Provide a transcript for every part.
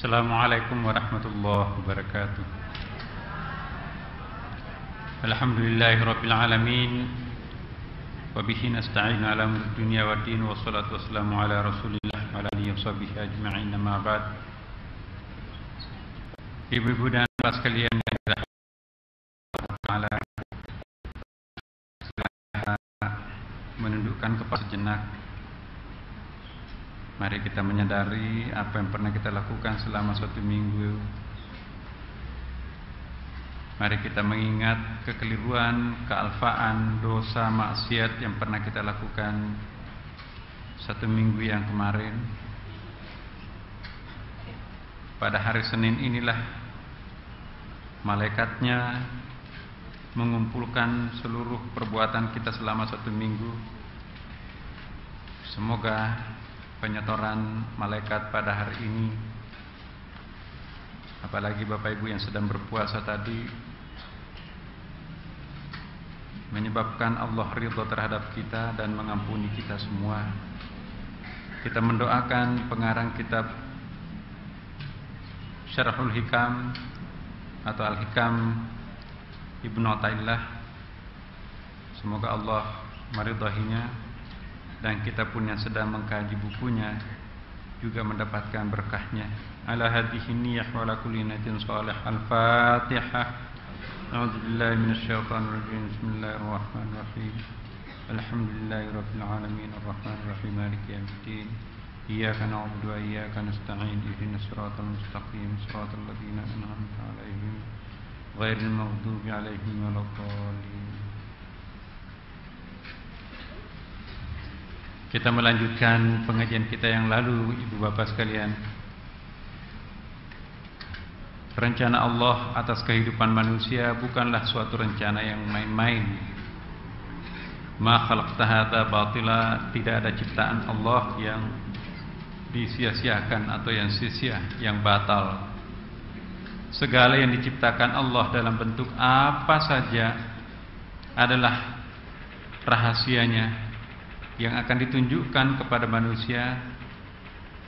Assalamualaikum warahmatullahi wabarakatuh. Alhamdulillahirabbil alamin. Wa bihi nasta'inu ala umuri dunya waddin, wassalatu wassalamu ala Rasulillah wa ala alihi washabihi ajma'in, amma ba'd. Ibu-ibu dan bapak sekalian yang dirahmati Allah, menundukkan kepala sejenak. Mari kita menyadari apa yang pernah kita lakukan selama 1 minggu. Mari kita mengingat kekeliruan, kealfaan, dosa, maksiat yang pernah kita lakukan 1 minggu yang kemarin. Pada hari Senin inilah malaikatnya mengumpulkan seluruh perbuatan kita selama 1 minggu. Semoga penyetoran malaikat pada hari ini, apalagi Bapak Ibu yang sedang berpuasa tadi, menyebabkan Allah ridha terhadap kita dan mengampuni kita semua. Kita mendoakan pengarang kitab Syarhul Hikam atau Al-Hikam Ibnu Athaillah, semoga Allah meridainya, dan kita pun yang sedang mengkaji bukunya juga mendapatkan berkahnya. Ala hadhihi niyyah wa ala kulli niyatin shalih. Al-Fatihah. A'udzubillahi minasyaitonir rajim. Bismillahirrahmanirrahim. Alhamdulillahirabbil alamin arrahmanir rahim maliki yaumiddin. Iyyaka na'budu wa iyyaka nasta'in. Ihdinas siratal mustaqim, siratal ladzina an'amta 'alaihim ghairil maghdubi 'alaihim waladdallin. Kita melanjutkan pengajian kita yang lalu, ibu bapak sekalian. Rencana Allah atas kehidupan manusia bukanlah suatu rencana yang main-main. Ma khalaqta hadza batila, tidak ada ciptaan Allah yang disia-siakan atau yang sia-sia, yang batal. Segala yang diciptakan Allah dalam bentuk apa saja adalah rahasianya yang akan ditunjukkan kepada manusia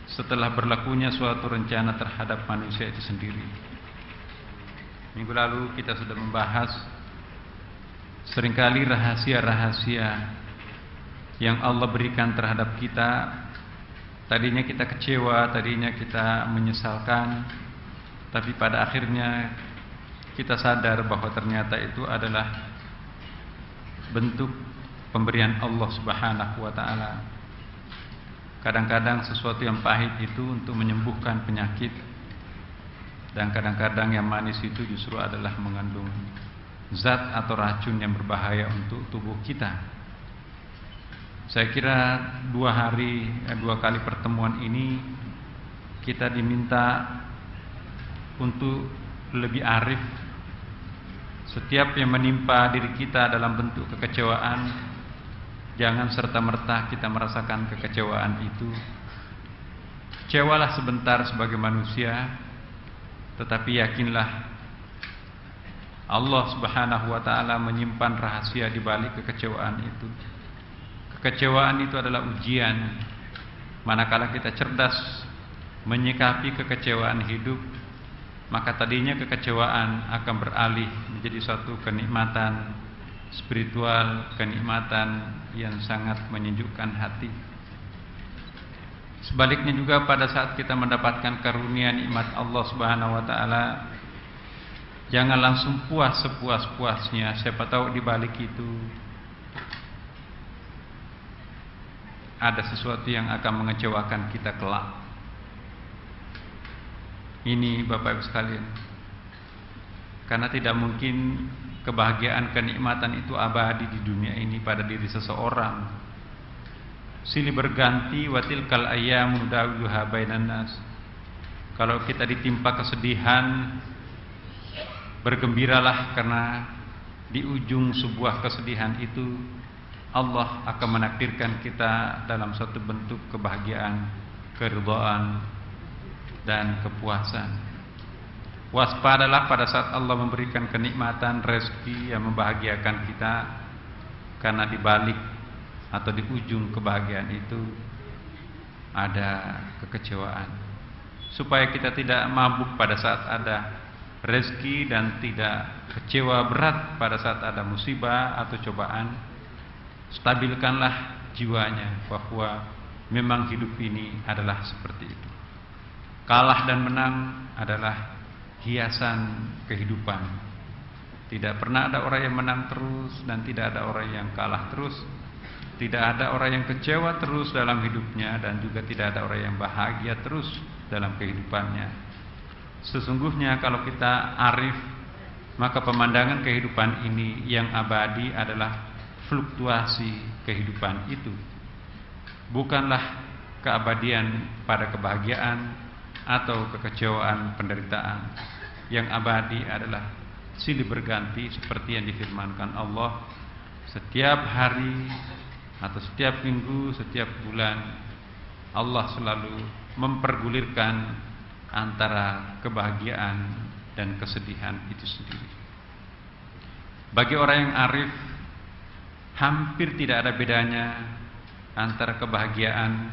setelah berlakunya suatu rencana terhadap manusia itu sendiri. Minggu lalu kita sudah membahas seringkali rahasia-rahasia yang Allah berikan terhadap kita. Tadinya kita kecewa, tadinya kita menyesalkan, tapi pada akhirnya kita sadar bahwa ternyata itu adalah bentuk pemberian Allah Subhanahu wa ta'ala. Kadang-kadang sesuatu yang pahit itu untuk menyembuhkan penyakit, dan kadang-kadang yang manis itu justru adalah mengandung zat atau racun yang berbahaya untuk tubuh kita. Saya kira 2 kali pertemuan ini kita diminta untuk lebih arif. Setiap yang menimpa diri kita dalam bentuk kekecewaan, jangan serta-merta kita merasakan kekecewaan itu. Kecewalah sebentar sebagai manusia, tetapi yakinlah Allah Subhanahu wa ta'ala menyimpan rahasia di balik kekecewaan itu. Kekecewaan itu adalah ujian. Manakala kita cerdas menyikapi kekecewaan hidup, maka tadinya kekecewaan akan beralih menjadi suatu kenikmatan spiritual, kenikmatan yang sangat menyejukkan hati. Sebaliknya juga pada saat kita mendapatkan karunia nikmat Allah Subhanahu wa ta'ala, jangan langsung puas sepuas-puasnya. Siapa tahu di balik itu ada sesuatu yang akan mengecewakan kita kelak. Ini Bapak Ibu sekalian, karena tidak mungkin kebahagiaan, kenikmatan itu abadi di dunia ini pada diri seseorang. Silih berganti, watilkal ayyamu nudawiluha bainan nas. Kalau kita ditimpa kesedihan, bergembiralah, karena di ujung sebuah kesedihan itu Allah akan menakdirkan kita dalam suatu bentuk kebahagiaan, keridhaan, dan kepuasan. Waspadalah pada saat Allah memberikan kenikmatan, rezeki yang membahagiakan kita, karena di balik atau di ujung kebahagiaan itu ada kekecewaan. supaya kita tidak mabuk pada saat ada rezeki dan tidak kecewa berat pada saat ada musibah atau cobaan. Stabilkanlah jiwanya bahwa memang hidup ini adalah seperti itu. Kalah dan menang adalah hiasan kehidupan. Tidak pernah ada orang yang menang terus dan tidak ada orang yang kalah terus. Tidak ada orang yang kecewa terus dalam hidupnya dan juga tidak ada orang yang bahagia terus dalam kehidupannya. Sesungguhnya kalau kita arif, maka pemandangan kehidupan ini yang abadi adalah fluktuasi kehidupan itu. Bukanlah keabadian pada kebahagiaan atau kekecewaan penderitaan. Yang abadi adalah silih berganti seperti yang difirmankan Allah. Setiap hari atau setiap minggu, setiap bulan, Allah selalu mempergulirkan antara kebahagiaan dan kesedihan itu sendiri. Bagi orang yang arif, hampir tidak ada bedanya antara kebahagiaan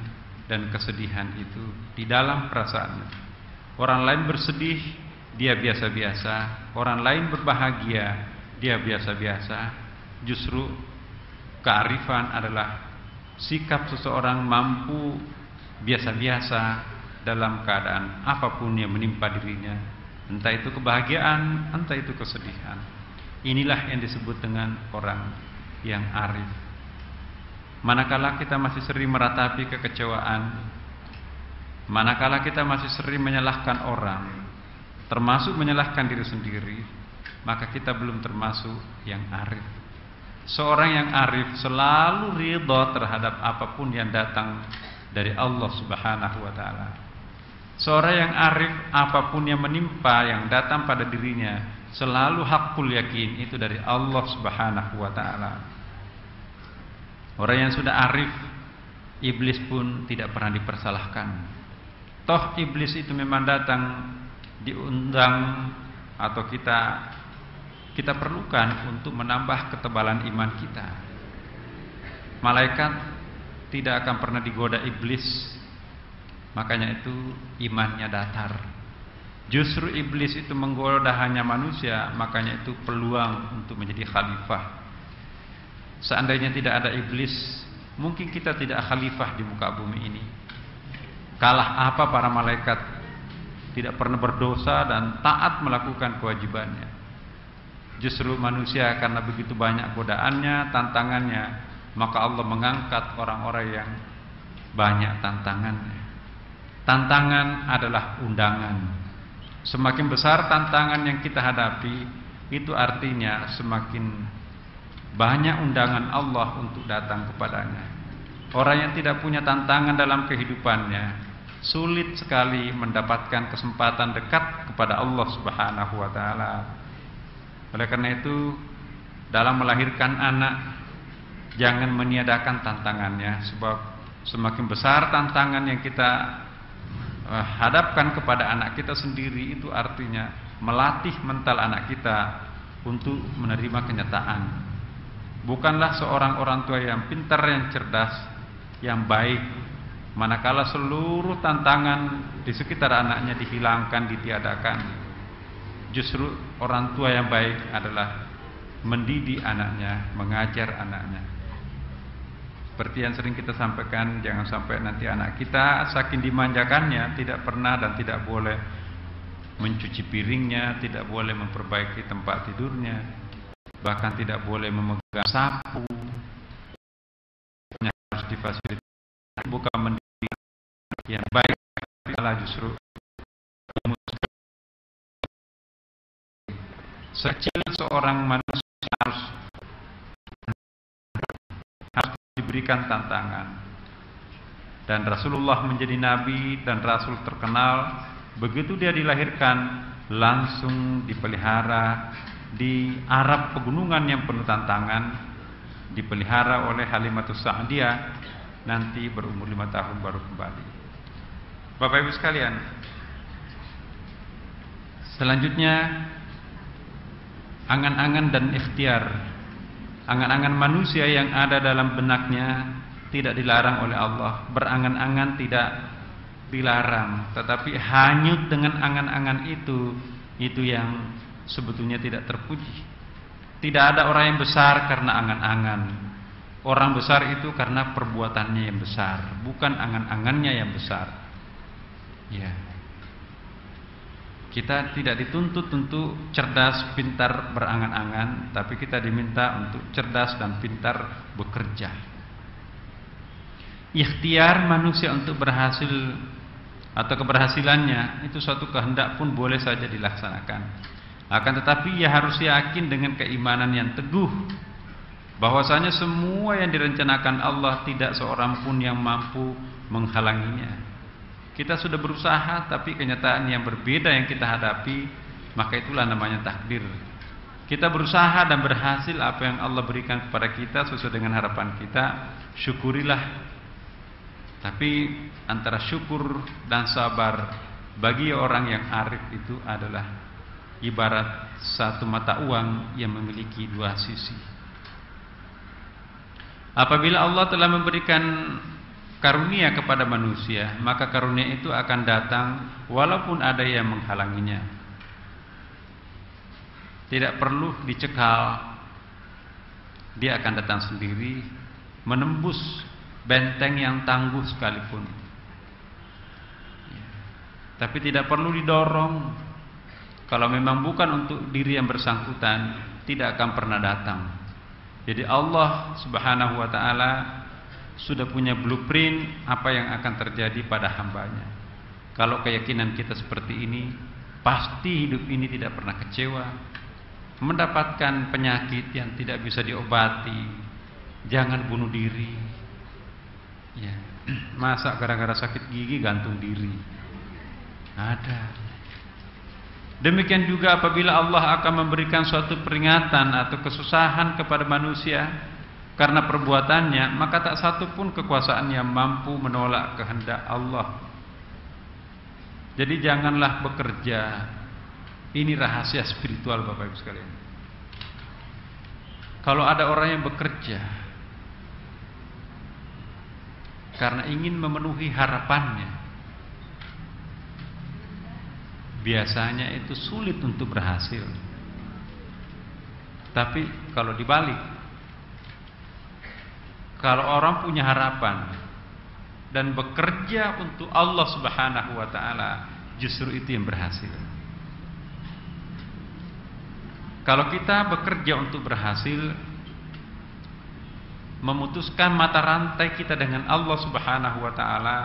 dan kesedihan itu di dalam perasaannya. Orang lain bersedih, dia biasa-biasa. Orang lain berbahagia, dia biasa-biasa. Justru kearifan adalah sikap seseorang mampu biasa-biasa dalam keadaan apapun yang menimpa dirinya, entah itu kebahagiaan, entah itu kesedihan. Inilah yang disebut dengan orang yang arif. Manakala kita masih sering meratapi kekecewaan, manakala kita masih sering menyalahkan orang, termasuk menyalahkan diri sendiri, maka kita belum termasuk yang arif. Seorang yang arif selalu ridha terhadap apapun yang datang dari Allah Subhanahu wa taala. Seorang yang arif, apapun yang menimpa yang datang pada dirinya selalu hakul yakin itu dari Allah Subhanahu wa taala. Orang yang sudah arif, iblis pun tidak pernah dipersalahkan. Toh iblis itu memang datang diundang atau kita perlukan untuk menambah ketebalan iman kita. Malaikat tidak akan pernah digoda iblis, makanya itu imannya datar. Justru iblis itu menggoda hanya manusia, makanya itu peluang untuk menjadi khalifah. Seandainya tidak ada iblis, mungkin kita tidak khalifah di muka bumi ini. Kalah apa para malaikat tidak pernah berdosa dan taat melakukan kewajibannya. Justru manusia karena begitu banyak godaannya, tantangannya, maka Allah mengangkat orang-orang yang banyak tantangannya. Tantangan adalah undangan. Semakin besar tantangan yang kita hadapi, itu artinya semakin banyak undangan Allah untuk datang kepadanya. Orang yang tidak punya tantangan dalam kehidupannya, sulit sekali mendapatkan kesempatan dekat kepada Allah Subhanahu wa taala. Oleh karena itu, dalam melahirkan anak, jangan meniadakan tantangannya, sebab semakin besar tantangan yang kita hadapkan kepada anak kita sendiri, itu artinya melatih mental anak kita untuk menerima kenyataan. Bukanlah seorang orang tua yang pintar, yang cerdas, yang baik, manakala seluruh tantangan di sekitar anaknya dihilangkan, ditiadakan. Justru orang tua yang baik adalah mendidik anaknya, mengajar anaknya. Seperti yang sering kita sampaikan, jangan sampai nanti anak kita saking dimanjakannya tidak pernah dan tidak boleh mencuci piringnya, tidak boleh memperbaiki tempat tidurnya, bahkan tidak boleh memegang sapu. Harus difasilitasi, bukan mendidik yang baik, malah justru sekecil seorang manusia harus diberikan tantangan. Dan Rasulullah menjadi nabi dan rasul terkenal. Begitu dia dilahirkan, langsung dipelihara di Arab pegunungan yang penuh tantangan, dipelihara oleh Halimatus Sa'diyah. Nanti berumur 5 tahun baru kembali. Bapak Ibu sekalian, selanjutnya angan-angan dan ikhtiar. Angan-angan manusia yang ada dalam benaknya tidak dilarang oleh Allah. Berangan-angan tidak dilarang, tetapi hanyut dengan angan-angan itu yang sebetulnya tidak terpuji. Tidak ada orang yang besar karena angan-angan. Orang besar itu karena perbuatannya yang besar, bukan angan-angannya yang besar. Ya. Kita tidak dituntut untuk cerdas, pintar, berangan-angan, tapi kita diminta untuk cerdas dan pintar bekerja. Ikhtiar manusia untuk berhasil atau keberhasilannya itu suatu kehendak pun boleh saja dilaksanakan. Akan tetapi ia harus yakin dengan keimanan yang teguh bahwasanya semua yang direncanakan Allah tidak seorang pun yang mampu menghalanginya. Kita sudah berusaha, tapi kenyataan yang berbeda yang kita hadapi, maka itulah namanya takdir. Kita berusaha dan berhasil apa yang Allah berikan kepada kita sesuai dengan harapan kita, syukurilah. Tapi antara syukur dan sabar bagi orang yang arif itu adalah ibarat satu mata uang yang memiliki dua sisi. Apabila Allah telah memberikan karunia kepada manusia, maka karunia itu akan datang walaupun ada yang menghalanginya. Tidak perlu dicekal, dia akan datang sendiri, menembus benteng yang tangguh sekalipun. Tapi tidak perlu didorong. Kalau memang bukan untuk diri yang bersangkutan, tidak akan pernah datang. Jadi Allah Subhanahu wa ta'ala sudah punya blueprint apa yang akan terjadi pada hambanya. Kalau keyakinan kita seperti ini, pasti hidup ini tidak pernah kecewa, mendapatkan penyakit yang tidak bisa diobati. Jangan bunuh diri ya. Masa gara-gara sakit gigi gantung diri? Ada. Demikian juga apabila Allah akan memberikan suatu peringatan atau kesusahan kepada manusia karena perbuatannya, maka tak satu pun kekuasaan yang mampu menolak kehendak Allah. Jadi janganlah bekerja. Ini rahasia spiritual Bapak Ibu sekalian. Kalau ada orang yang bekerja karena ingin memenuhi harapannya, biasanya itu sulit untuk berhasil. Tapi kalau dibalik, kalau orang punya harapan dan bekerja untuk Allah Subhanahu wa ta'ala, justru itu yang berhasil. Kalau kita bekerja untuk berhasil, memutuskan mata rantai kita dengan Allah Subhanahu wa ta'ala,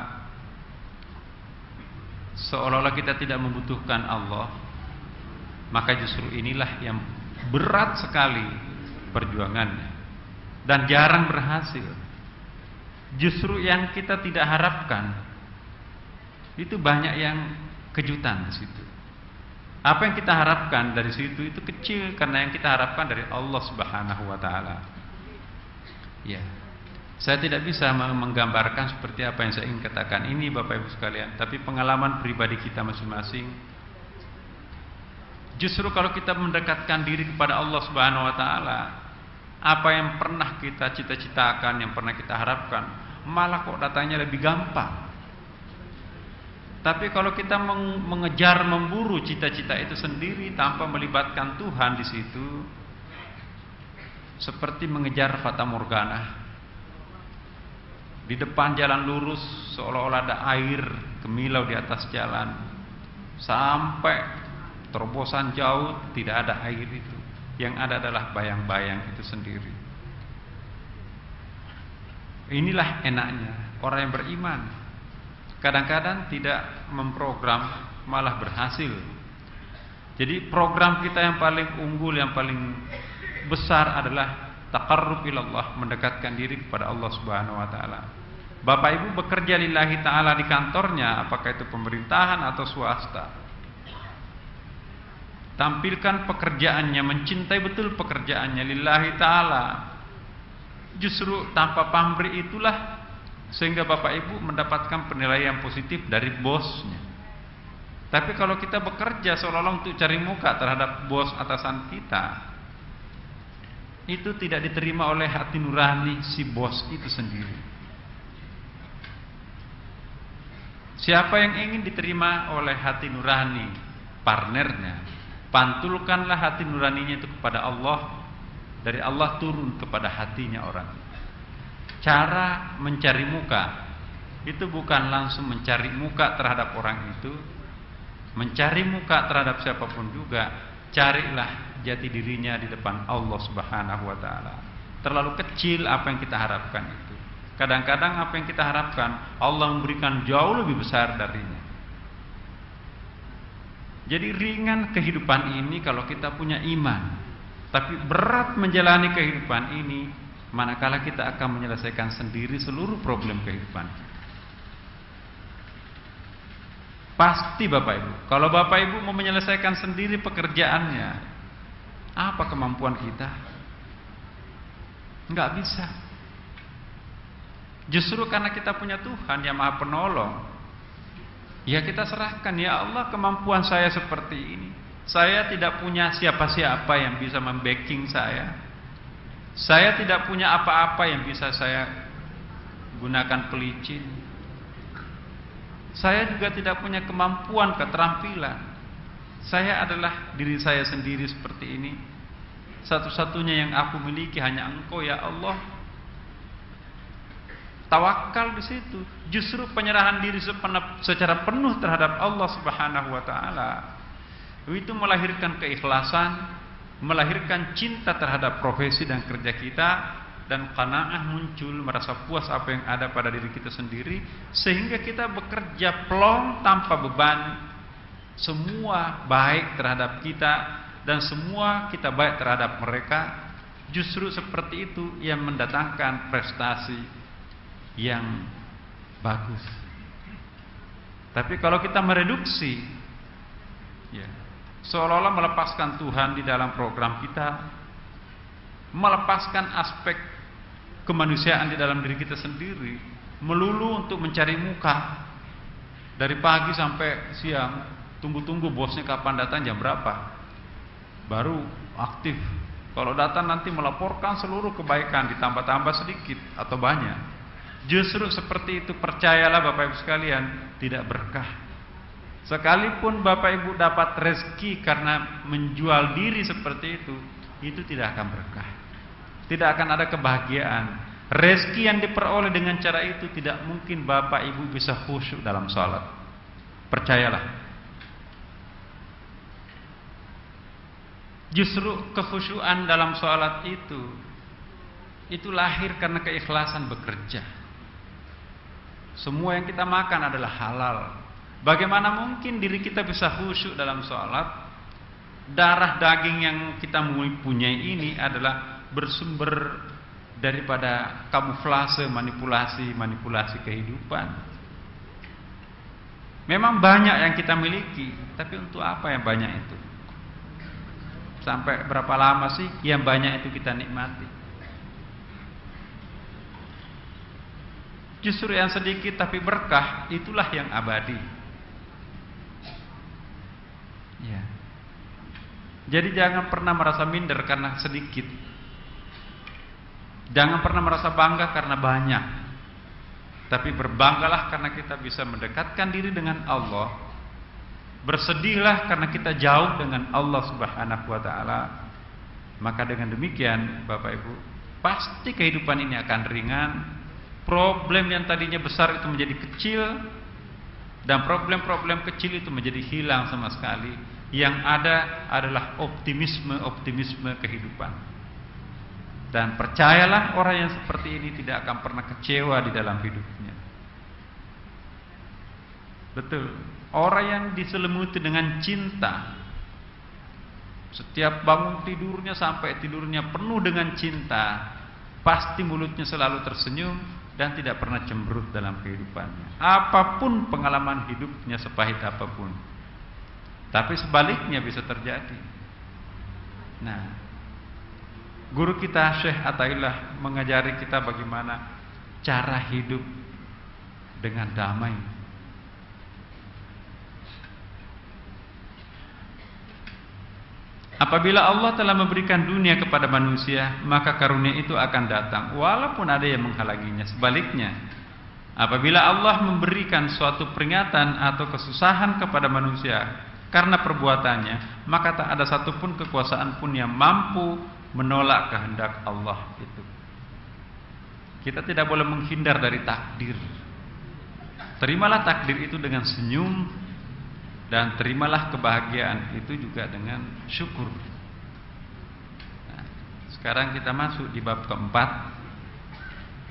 seolah-olah kita tidak membutuhkan Allah, maka justru inilah yang berat sekali perjuangannya dan jarang berhasil. Justru yang kita tidak harapkan itu banyak yang kejutan di situ. Apa yang kita harapkan dari situ itu kecil karena yang kita harapkan dari Allah Subhanahu wa ta'ala. Ya. Saya tidak bisa menggambarkan seperti apa yang saya ingin katakan ini Bapak Ibu sekalian, tapi pengalaman pribadi kita masing-masing. Justru kalau kita mendekatkan diri kepada Allah Subhanahu wa ta'ala, apa yang pernah kita cita-citakan, yang pernah kita harapkan, malah kok datangnya lebih gampang. Tapi kalau kita mengejar, memburu cita-cita itu sendiri tanpa melibatkan Tuhan di situ, seperti mengejar fata morgana. Di depan jalan lurus seolah-olah ada air gemilau di atas jalan, sampai terobosan jauh tidak ada air itu. Yang ada adalah bayang-bayang itu sendiri. Inilah enaknya orang yang beriman. Kadang-kadang tidak memprogram, malah berhasil. Jadi program kita yang paling unggul, yang paling besar adalah taqarrub ilallah, mendekatkan diri kepada Allah Subhanahu wa ta'ala. Bapak Ibu bekerja lillahi ta'ala di kantornya, apakah itu pemerintahan atau swasta, tampilkan pekerjaannya, mencintai betul pekerjaannya lillahi ta'ala. Justru tanpa pamrih itulah sehingga Bapak Ibu mendapatkan penilaian positif dari bosnya. Tapi kalau kita bekerja seolah-olah untuk cari muka terhadap bos atasan kita, itu tidak diterima oleh hati nurani si bos itu sendiri. Siapa yang ingin diterima oleh hati nurani partnernya, pantulkanlah hati nuraninya itu kepada Allah. Dari Allah turun kepada hatinya orang. Cara mencari muka itu bukan langsung mencari muka terhadap orang itu. Mencari muka terhadap siapapun juga, carilah jati dirinya di depan Allah Subhanahu wa taala. Terlalu kecil apa yang kita harapkan itu. Kadang-kadang apa yang kita harapkan Allah memberikan jauh lebih besar darinya. Jadi ringan kehidupan ini kalau kita punya iman. Tapi berat menjalani kehidupan ini manakala kita akan menyelesaikan sendiri seluruh problem kehidupan. Pasti Bapak Ibu, kalau Bapak Ibu mau menyelesaikan sendiri pekerjaannya, apa kemampuan kita? Enggak bisa. Justru karena kita punya Tuhan yang Maha Penolong, ya kita serahkan, ya Allah, kemampuan saya seperti ini. Saya tidak punya siapa-siapa yang bisa membacking saya. Saya tidak punya apa-apa yang bisa saya gunakan pelicin. Saya juga tidak punya kemampuan, keterampilan. Saya adalah diri saya sendiri seperti ini. Satu-satunya yang aku miliki hanya Engkau, ya Allah. Tawakal di situ. Justru penyerahan diri secara penuh terhadap Allah Subhanahu wa taala itu melahirkan keikhlasan, melahirkan cinta terhadap profesi dan kerja kita, dan qanaah muncul, merasa puas apa yang ada pada diri kita sendiri, sehingga kita bekerja plong tanpa beban. Semua baik terhadap kita dan semua kita baik terhadap mereka. Justru seperti itu yang mendatangkan prestasi yang bagus. Tapi kalau kita mereduksi, ya, seolah-olah melepaskan Tuhan di dalam program kita, melepaskan aspek kemanusiaan di dalam diri kita sendiri, melulu untuk mencari muka. Dari pagi sampai siang, tunggu-tunggu bosnya kapan datang, jam berapa, baru aktif. Kalau datang nanti melaporkan seluruh kebaikan, ditambah-tambah sedikit atau banyak. Justru seperti itu, percayalah Bapak Ibu sekalian, tidak berkah. Sekalipun Bapak Ibu dapat rezeki karena menjual diri seperti itu tidak akan berkah. Tidak akan ada kebahagiaan. Rezeki yang diperoleh dengan cara itu tidak mungkin Bapak Ibu bisa khusyuk dalam salat. Percayalah. Justru kekhusyuan dalam salat itu lahir karena keikhlasan bekerja. Semua yang kita makan adalah halal. Bagaimana mungkin diri kita bisa khusyuk dalam sholat? Darah daging yang kita punyai ini adalah bersumber daripada kamuflase, manipulasi kehidupan. Memang banyak yang kita miliki, tapi untuk apa yang banyak itu? Sampai berapa lama sih yang banyak itu kita nikmati? Justru yang sedikit tapi berkah, itulah yang abadi. Ya. Jadi jangan pernah merasa minder karena sedikit. Jangan pernah merasa bangga karena banyak. Tapi berbanggalah karena kita bisa mendekatkan diri dengan Allah. Bersedihlah karena kita jauh dengan Allah Subhanahu wa taala. Maka dengan demikian Bapak Ibu, pasti kehidupan ini akan ringan. Problem yang tadinya besar itu menjadi kecil, dan problem-problem kecil itu menjadi hilang sama sekali. Yang ada adalah optimisme kehidupan. Dan percayalah, orang yang seperti ini tidak akan pernah kecewa di dalam hidupnya. Betul. Orang yang diselimuti dengan cinta, setiap bangun tidurnya sampai tidurnya penuh dengan cinta, pasti mulutnya selalu tersenyum dan tidak pernah cemberut dalam kehidupannya. Apapun pengalaman hidupnya, sepahit apapun. Tapi sebaliknya bisa terjadi. Nah, guru kita Syekh Athaillah mengajari kita bagaimana cara hidup dengan damai. Apabila Allah telah memberikan dunia kepada manusia, maka karunia itu akan datang walaupun ada yang menghalanginya. Sebaliknya, Apabila Allah memberikan suatu peringatan atau kesusahan kepada manusia karena perbuatannya, maka tak ada satupun kekuasaan pun yang mampu menolak kehendak Allah itu. Kita tidak boleh menghindar dari takdir. Terimalah takdir itu dengan senyum, dan terimalah kebahagiaan itu juga dengan syukur. Nah, sekarang kita masuk di bab keempat,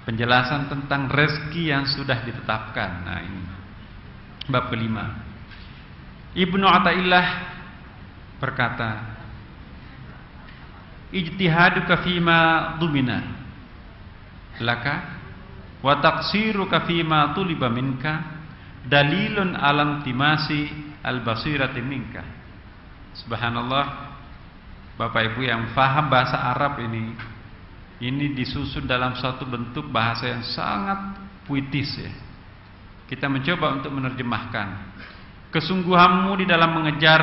penjelasan tentang rezeki yang sudah ditetapkan. Nah, ini bab kelima. Ibnu Athaillah berkata, ijtihaduka fima dumina laka wa taqsiruka fima tuliba minka dalilun alam timasi al-basirati minka. Subhanallah, Bapak Ibu yang faham bahasa Arab ini disusun dalam suatu bentuk bahasa yang sangat puitis ya. Kita mencoba untuk menerjemahkan. Kesungguhanmu di dalam mengejar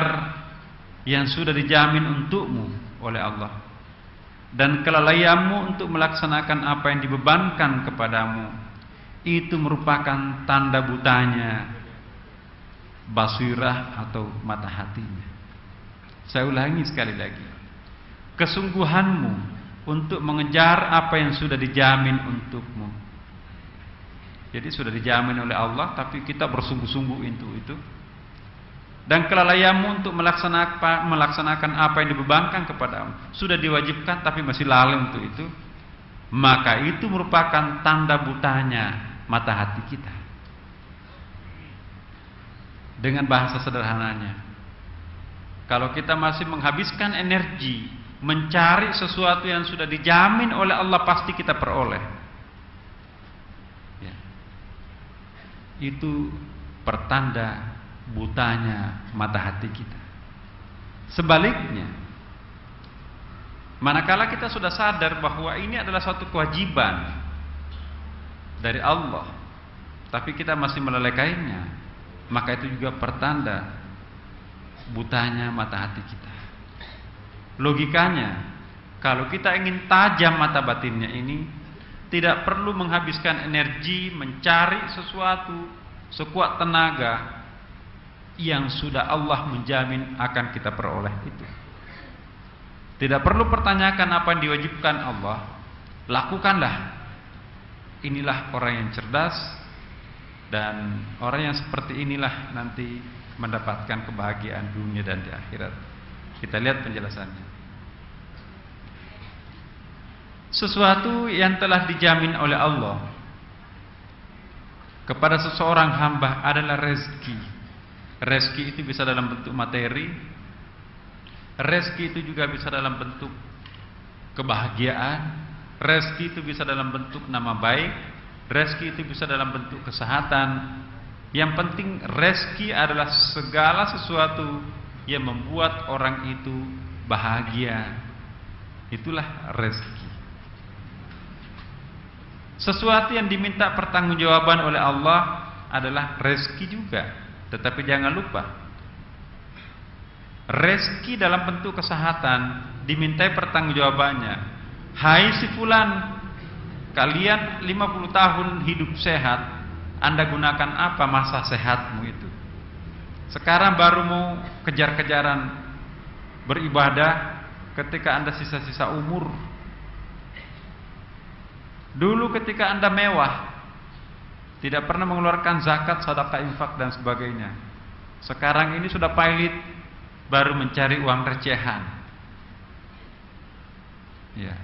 yang sudah dijamin untukmu oleh Allah, dan kelalaianmu untuk melaksanakan apa yang dibebankan kepadamu, itu merupakan tanda butanya basirah atau mata hatinya. Saya ulangi sekali lagi. Kesungguhanmu untuk mengejar apa yang sudah dijamin untukmu. Jadi sudah dijamin oleh Allah, tapi kita bersungguh-sungguh untuk itu. Dan kelalaianmu untuk melaksanakan apa yang dibebankan kepadamu, sudah diwajibkan tapi masih lalai untuk itu, maka itu merupakan tanda butanya mata hati kita. Dengan bahasa sederhananya, kalau kita masih menghabiskan energi mencari sesuatu yang sudah dijamin oleh Allah pasti kita peroleh ya, itu pertanda butanya mata hati kita. Sebaliknya, manakala kita sudah sadar bahwa ini adalah suatu kewajiban dari Allah, tapi kita masih melalaikannya, maka itu juga pertanda butanya mata hati kita. Logikanya, kalau kita ingin tajam mata batinnya ini, tidak perlu menghabiskan energi mencari sesuatu sekuat tenaga yang sudah Allah menjamin akan kita peroleh itu. Tidak perlu pertanyakan apa yang diwajibkan Allah, lakukanlah. Inilah orang yang cerdas, dan orang yang seperti inilah nanti mendapatkan kebahagiaan dunia dan di akhirat. Kita lihat penjelasannya. Sesuatu yang telah dijamin oleh Allah kepada seseorang hamba adalah rezeki. Rezeki itu bisa dalam bentuk materi, rezeki itu juga bisa dalam bentuk kebahagiaan, rezeki itu bisa dalam bentuk nama baik, rezeki itu bisa dalam bentuk kesehatan. Yang penting rezeki adalah segala sesuatu yang membuat orang itu bahagia. Itulah rezeki. Sesuatu yang diminta pertanggungjawaban oleh Allah adalah rezeki juga. Tetapi jangan lupa, rezeki dalam bentuk kesehatan dimintai pertanggungjawabannya. Hai si fulan, kalian 50 tahun hidup sehat, Anda gunakan apa masa sehatmu itu? Sekarang baru mau kejar-kejaran beribadah ketika Anda sisa-sisa umur. Dulu ketika Anda mewah, tidak pernah mengeluarkan zakat, sedekah, infak dan sebagainya. Sekarang ini sudah pailit, baru mencari uang recehan. Ya.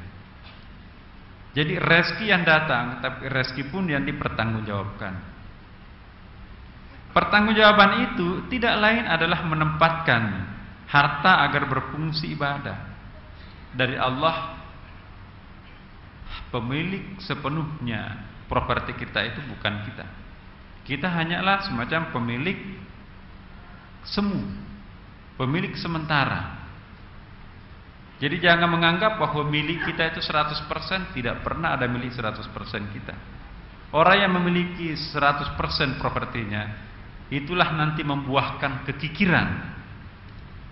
Jadi rezeki yang datang, tapi rezeki pun yang dipertanggungjawabkan. Pertanggungjawaban itu tidak lain adalah menempatkan harta agar berfungsi ibadah. Dari Allah, pemilik sepenuhnya properti kita itu bukan kita. Kita hanyalah semacam pemilik semu, pemilik sementara. Jadi jangan menganggap bahwa milik kita itu 100%, tidak pernah ada milik 100% kita. Orang yang memiliki 100% propertinya, itulah nanti membuahkan kekikiran.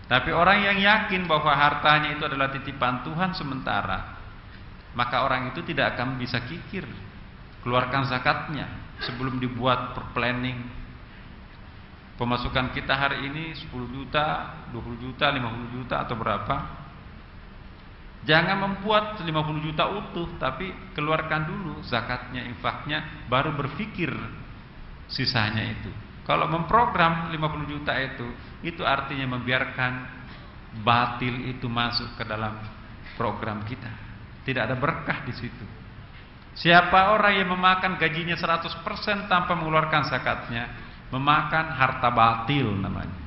Tapi orang yang yakin bahwa hartanya itu adalah titipan Tuhan sementara, maka orang itu tidak akan bisa kikir. Keluarkan zakatnya, sebelum dibuat planning. Pemasukan kita hari ini 10 juta, 20 juta, 50 juta atau berapa. Jangan membuat 50 juta utuh, tapi keluarkan dulu zakatnya, infaknya, baru berpikir sisanya itu. Kalau memprogram 50 juta itu artinya membiarkan batil itu masuk ke dalam program kita. Tidak ada berkah di situ. Siapa orang yang memakan gajinya 100% tanpa mengeluarkan zakatnya, memakan harta batil namanya.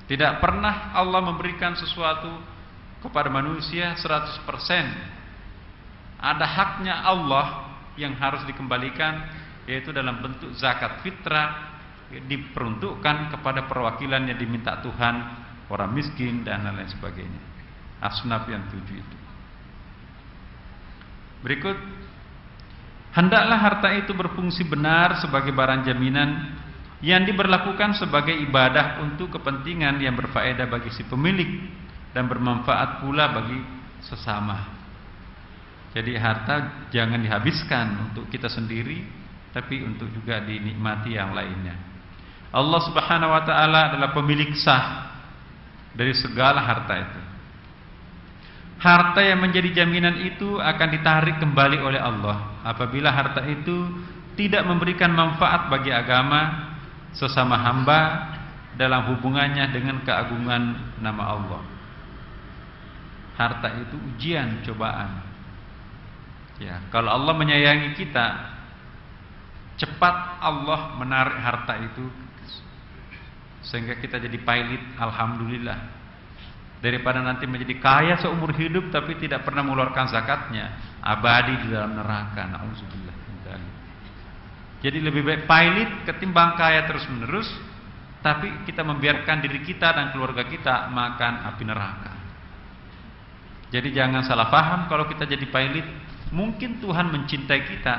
Tidak pernah Allah memberikan sesuatu kepada manusia 100%. Ada haknya Allah yang harus dikembalikan, yaitu dalam bentuk zakat fitrah, diperuntukkan kepada perwakilan yang diminta Tuhan, orang miskin dan lain sebagainya. Asnaf yang 7 itu. Berikut, hendaklah harta itu berfungsi benar sebagai barang jaminan yang diberlakukan sebagai ibadah untuk kepentingan yang berfaedah bagi si pemilik dan bermanfaat pula bagi sesama. Jadi harta jangan dihabiskan untuk kita sendiri, tapi untuk juga dinikmati yang lainnya. Allah Subhanahu wa taala adalah pemilik sah dari segala harta itu. Harta yang menjadi jaminan itu akan ditarik kembali oleh Allah apabila harta itu tidak memberikan manfaat bagi agama, sesama hamba dalam hubungannya dengan keagungan nama Allah. Harta itu ujian, cobaan. Ya, kalau Allah menyayangi kita, cepat Allah menarik harta itu sehingga kita jadi pilot, alhamdulillah. Daripada nanti menjadi kaya seumur hidup tapi tidak pernah mengeluarkan zakatnya, abadi di dalam neraka. Nauzubillah. Jadi lebih baik pilot ketimbang kaya terus-menerus, tapi kita membiarkan diri kita dan keluarga kita makan api neraka. Jadi jangan salah paham kalau kita jadi pilot, mungkin Tuhan mencintai kita,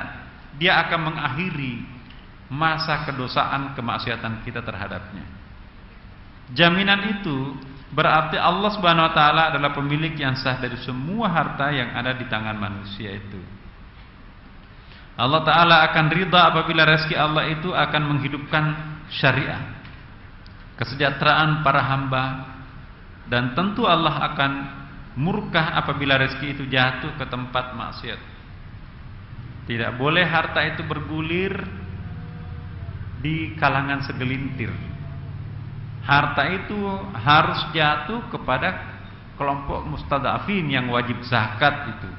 Dia akan mengakhiri masa kedosaan kemaksiatan kita terhadapnya. Jaminan itu berarti Allah Subhanahu wa taala adalah pemilik yang sah dari semua harta yang ada di tangan manusia itu. Allah Ta'ala akan ridha apabila rezeki Allah itu akan menghidupkan syariah, kesejahteraan para hamba, dan tentu Allah akan murka apabila rezeki itu jatuh ke tempat maksiat. Tidak boleh harta itu bergulir di kalangan segelintir. Harta itu harus jatuh kepada kelompok mustadafin yang wajib zakat itu.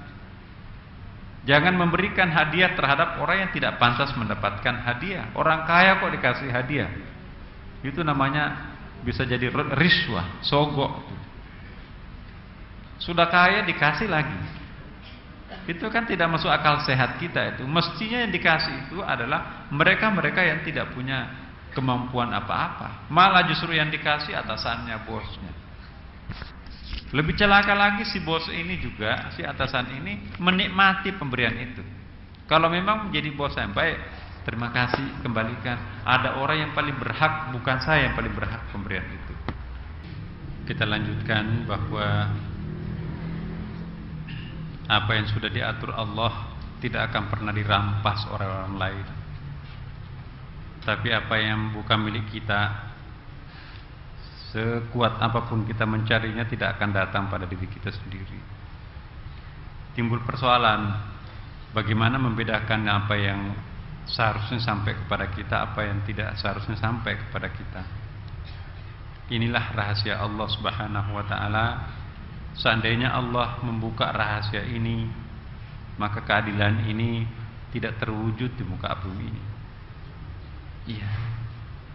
Jangan memberikan hadiah terhadap orang yang tidak pantas mendapatkan hadiah. Orang kaya kok dikasih hadiah. Itu namanya bisa jadi riswah, sogok. Sudah kaya dikasih lagi. Itu kan tidak masuk akal sehat kita itu. Mestinya yang dikasih itu adalah mereka-mereka yang tidak punya kemampuan apa-apa. Malah justru yang dikasih atasannya, bosnya. Lebih celaka lagi si bos ini juga, si atasan ini menikmati pemberian itu. Kalau memang menjadi bos yang baik, terima kasih, kembalikan. Ada orang yang paling berhak, bukan saya yang paling berhak pemberian itu. Kita lanjutkan bahwa apa yang sudah diatur Allah tidak akan pernah dirampas orang-orang lain. Tapi apa yang bukan milik kita, sekuat apapun kita mencarinya, tidak akan datang pada diri kita sendiri. Timbul persoalan, bagaimana membedakan apa yang seharusnya sampai kepada kita, apa yang tidak seharusnya sampai kepada kita. Inilah rahasia Allah Subhanahu wa ta'ala. Seandainya Allah membuka rahasia ini, maka keadilan ini tidak terwujud di muka bumi ini. Iya,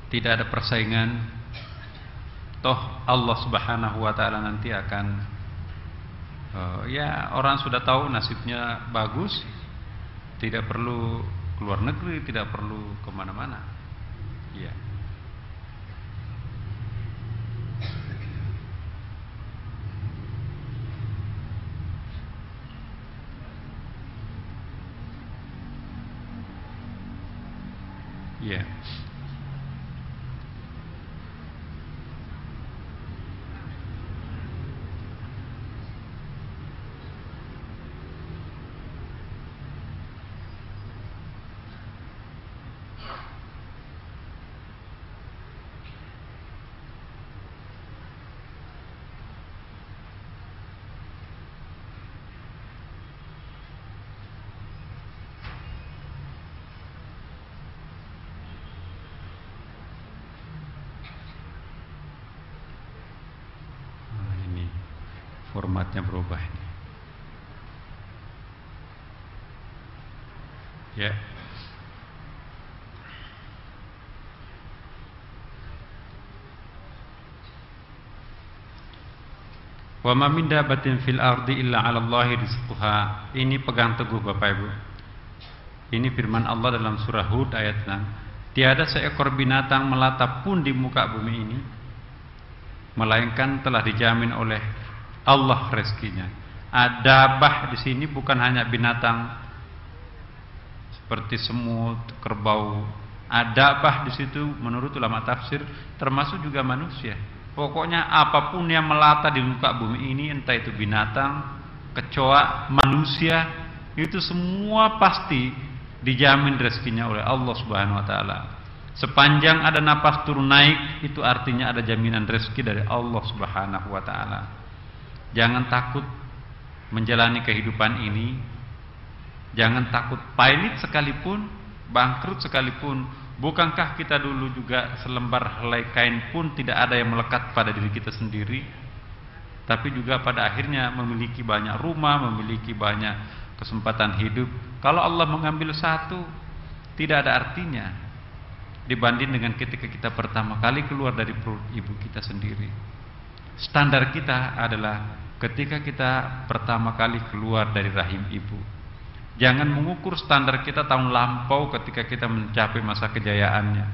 tidak ada persaingan. Toh Allah Subhanahu wa ta'ala nanti akan ya orang sudah tahu nasibnya bagus, tidak perlu keluar negeri, tidak perlu kemana-mana. Iya. Iya. Formatnya berubah ini. Ya. Wa ma min dabatin fil ardi illa 'ala Allahi rizquha. Ini pegang teguh Bapak Ibu. Ini firman Allah dalam surah Hud ayat 6. Tiada seekor binatang melata pun di muka bumi ini melainkan telah dijamin oleh Allah rezekinya. Dabah di sini bukan hanya binatang seperti semut, kerbau. Dabah di situ menurut ulama tafsir termasuk juga manusia. Pokoknya apapun yang melata di muka bumi ini, entah itu binatang, kecoa, manusia, itu semua pasti dijamin rezekinya oleh Allah Subhanahu wa taala. Sepanjang ada napas turun naik, itu artinya ada jaminan rezeki dari Allah Subhanahu wa taala. Jangan takut menjalani kehidupan ini. Jangan takut pahit sekalipun, bangkrut sekalipun. Bukankah kita dulu juga selembar helai kain pun tidak ada yang melekat pada diri kita sendiri, tapi juga pada akhirnya memiliki banyak rumah, memiliki banyak kesempatan hidup. Kalau Allah mengambil satu, tidak ada artinya dibanding dengan ketika kita pertama kali keluar dari perut ibu kita sendiri. Standar kita adalah ketika kita pertama kali keluar dari rahim ibu. Jangan mengukur standar kita tahun lampau ketika kita mencapai masa kejayaannya.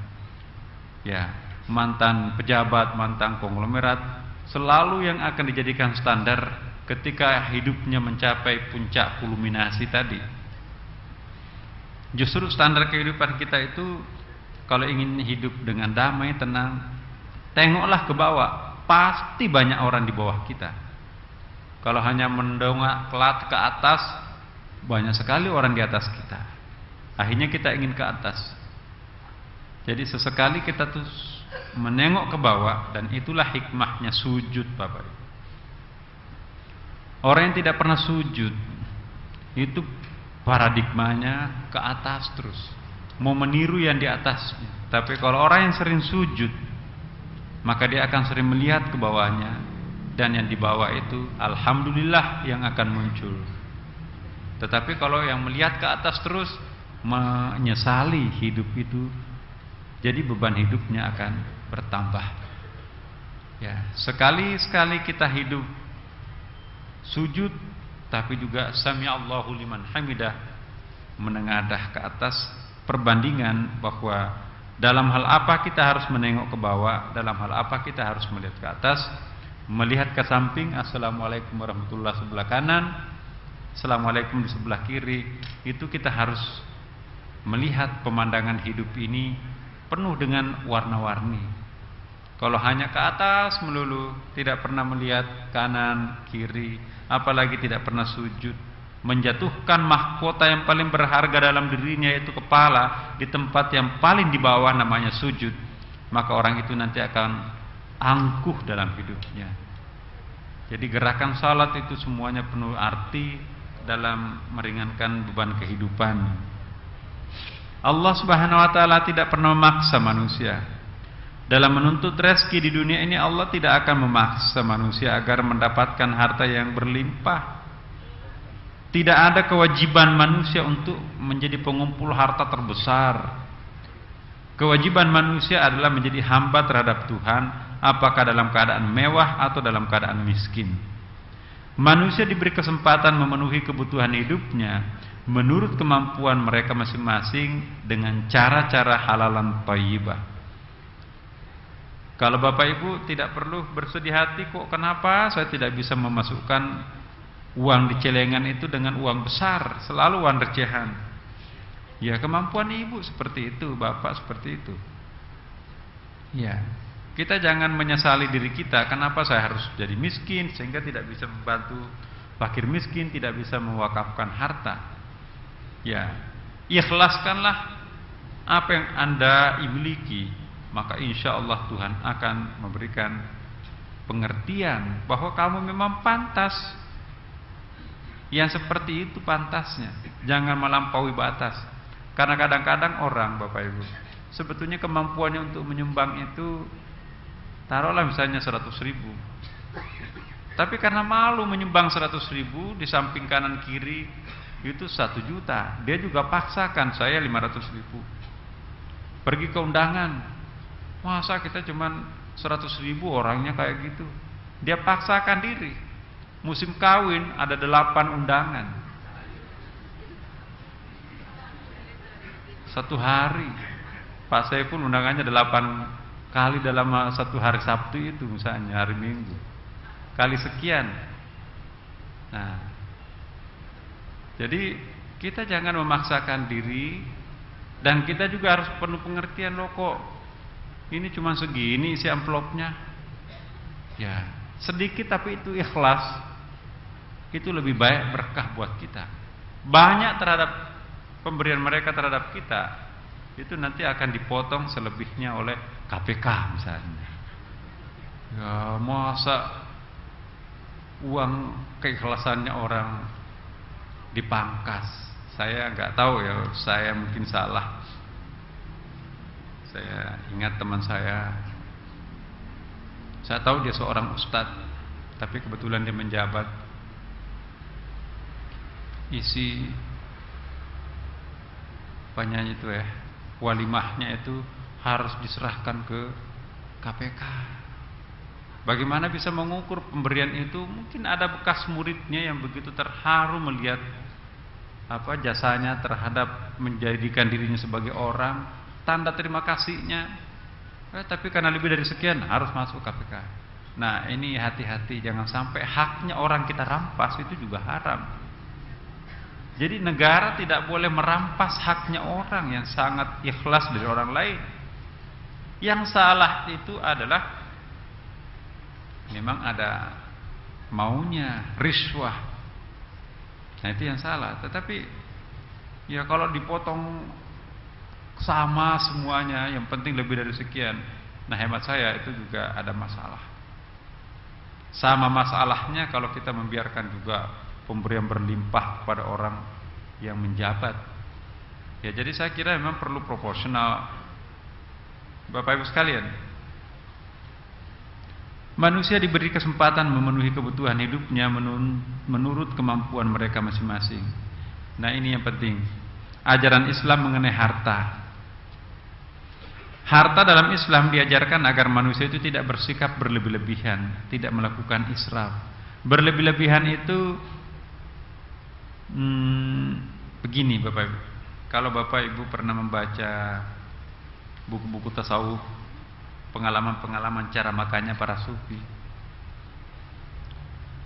Ya, mantan pejabat, mantan konglomerat, selalu yang akan dijadikan standar ketika hidupnya mencapai puncak kulminasi tadi. Justru standar kehidupan kita itu, kalau ingin hidup dengan damai, tenang, tengoklah ke bawah, pasti banyak orang di bawah kita. Kalau hanya mendongak ke atas, banyak sekali orang di atas kita. Akhirnya kita ingin ke atas. Jadi sesekali kita tuh menengok ke bawah, dan itulah hikmahnya sujud Bapak. Orang yang tidak pernah sujud itu paradigmanya ke atas terus, mau meniru yang di atasnya. Tapi kalau orang yang sering sujud, maka dia akan sering melihat ke bawahnya, dan yang di bawah itu alhamdulillah yang akan muncul. Tetapi kalau yang melihat ke atas terus, menyesali hidup itu, jadi beban hidupnya akan bertambah. Ya, sekali-sekali kita hidup sujud, tapi juga sami Allahu liman hamidah, menengadah ke atas. Perbandingan bahwa dalam hal apa kita harus menengok ke bawah, dalam hal apa kita harus melihat ke atas. Melihat ke samping, assalamualaikum warahmatullahi sebelah kanan, assalamualaikum di sebelah kiri. Itu kita harus melihat pemandangan hidup ini penuh dengan warna-warni. Kalau hanya ke atas melulu, tidak pernah melihat kanan, kiri, apalagi tidak pernah sujud, menjatuhkan mahkota yang paling berharga dalam dirinya, yaitu kepala, di tempat yang paling di bawah namanya sujud, maka orang itu nanti akan angkuh dalam hidupnya. Jadi gerakan salat itu semuanya penuh arti dalam meringankan beban kehidupan. Allah Subhanahu wa taala tidak pernah memaksa manusia. Dalam menuntut rezeki di dunia ini, Allah tidak akan memaksa manusia agar mendapatkan harta yang berlimpah. Tidak ada kewajiban manusia untuk menjadi pengumpul harta terbesar. Kewajiban manusia adalah menjadi hamba terhadap Tuhan, apakah dalam keadaan mewah atau dalam keadaan miskin. Manusia diberi kesempatan memenuhi kebutuhan hidupnya menurut kemampuan mereka masing-masing dengan cara-cara halalan thayyibah. Kalau Bapak Ibu tidak perlu bersedih hati, kok kenapa saya tidak bisa memasukkan uang di celengan itu dengan uang besar, selalu uang recehan. Ya, kemampuan ibu seperti itu, bapak seperti itu. Ya, kita jangan menyesali diri kita, kenapa saya harus jadi miskin sehingga tidak bisa membantu fakir miskin, tidak bisa mewakafkan harta. Ya, ikhlaskanlah apa yang Anda miliki, maka insya Allah Tuhan akan memberikan pengertian bahwa kamu memang pantas. Yang seperti itu pantasnya, jangan melampaui batas. Karena kadang-kadang orang, Bapak Ibu, sebetulnya kemampuannya untuk menyumbang itu, taruhlah misalnya 100.000, Tapi karena malu menyumbang 100.000, di samping kanan kiri itu 1 juta. Dia juga paksakan, saya 500.000. Pergi ke undangan, masa kita cuman 100.000 orangnya kayak gitu. Dia paksakan diri. Musim kawin ada 8 undangan. 1 hari. Pak Saiful undangannya 8 kali dalam 1 hari Sabtu itu, misalnya hari Minggu. Kali sekian. Nah, jadi kita jangan memaksakan diri, dan kita juga harus penuh pengertian. Loh, kok ini cuma segini isi amplopnya. Ya, sedikit tapi itu ikhlas. Itu lebih baik berkah buat kita. Banyak terhadap pemberian mereka terhadap kita, itu nanti akan dipotong selebihnya oleh KPK misalnya. Ya, masa uang keikhlasannya orang dipangkas? Saya nggak tahu ya, saya mungkin salah. Saya ingat teman saya tahu dia seorang ustadz, tapi kebetulan dia menjabat. Isi penyanyi itu ya, walimahnya itu harus diserahkan ke KPK. Bagaimana bisa mengukur pemberian itu? Mungkin ada bekas muridnya yang begitu terharu melihat jasanya terhadap menjadikan dirinya sebagai orang, tanda terima kasihnya. Tapi karena lebih dari sekian harus masuk KPK. Nah, ini hati-hati, jangan sampai haknya orang kita rampas, itu juga haram. Jadi negara tidak boleh merampas haknya orang yang sangat ikhlas dari orang lain. Yang salah itu adalah memang ada maunya, riswah. Nah, itu yang salah. Tetapi ya kalau dipotong sama semuanya, yang penting lebih dari sekian, nah hemat saya itu juga ada masalah. Sama masalahnya kalau kita membiarkan juga pemberian berlimpah kepada orang yang menjabat. Ya, jadi saya kira memang perlu proporsional. Bapak Ibu sekalian, manusia diberi kesempatan memenuhi kebutuhan hidupnya menurut kemampuan mereka masing-masing. Nah, ini yang penting. Ajaran Islam mengenai harta. Harta dalam Islam diajarkan agar manusia itu tidak bersikap berlebih-lebihan, tidak melakukan israf. Berlebih-lebihan itu begini Bapak Ibu. Kalau Bapak Ibu pernah membaca buku-buku tasawuf, pengalaman-pengalaman cara makannya para sufi,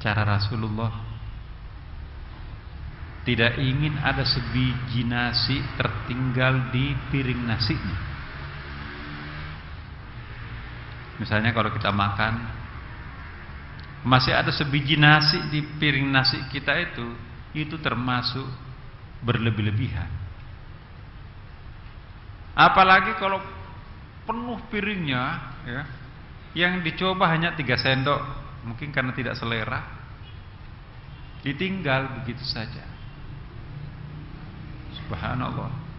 cara Rasulullah, tidak ingin ada sebiji nasi tertinggal di piring nasinya. Misalnya kalau kita makan, masih ada sebiji nasi di piring nasi kita, itu termasuk berlebih-lebihan. Apalagi kalau penuh piringnya, ya, yang dicoba hanya 3 sendok, mungkin karena tidak selera, ditinggal begitu saja. Subhanallah.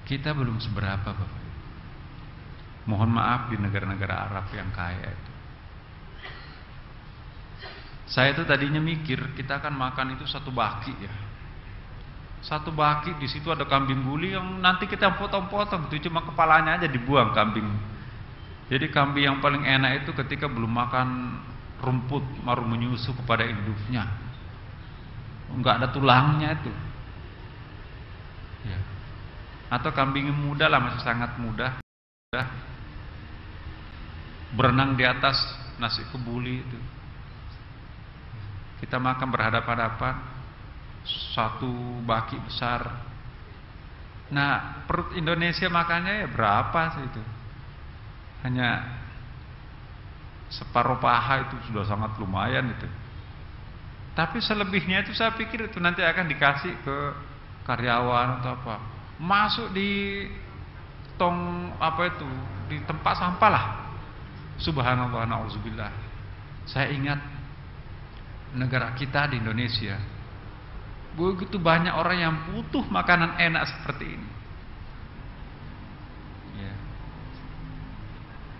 Kita belum seberapa Bapak. Mohon maaf di negara-negara Arab yang kaya itu. Saya itu tadinya mikir kita akan makan itu 1 baki ya. 1 baki, di situ ada kambing guli yang nanti kita potong-potong, itu cuma kepalanya aja dibuang kambing. Jadi kambing yang paling enak itu ketika belum makan rumput baru menyusu kepada induknya. Enggak ada tulangnya itu. Ya. Atau kambing yang muda lah, masih sangat muda, berenang di atas nasi kebuli itu. Kita makan berhadapan-hadapan, 1 baki besar. Nah, perut Indonesia makannya ya berapa sih itu? Hanya separuh paha, itu sudah sangat lumayan itu. Tapi selebihnya itu saya pikir itu nanti akan dikasih ke karyawan atau apa. Masuk di tong di tempat sampah lah. Subhanallah, na'udzubillah. Saya ingat negara kita di Indonesia, begitu banyak orang yang butuh makanan enak seperti ini. Ya.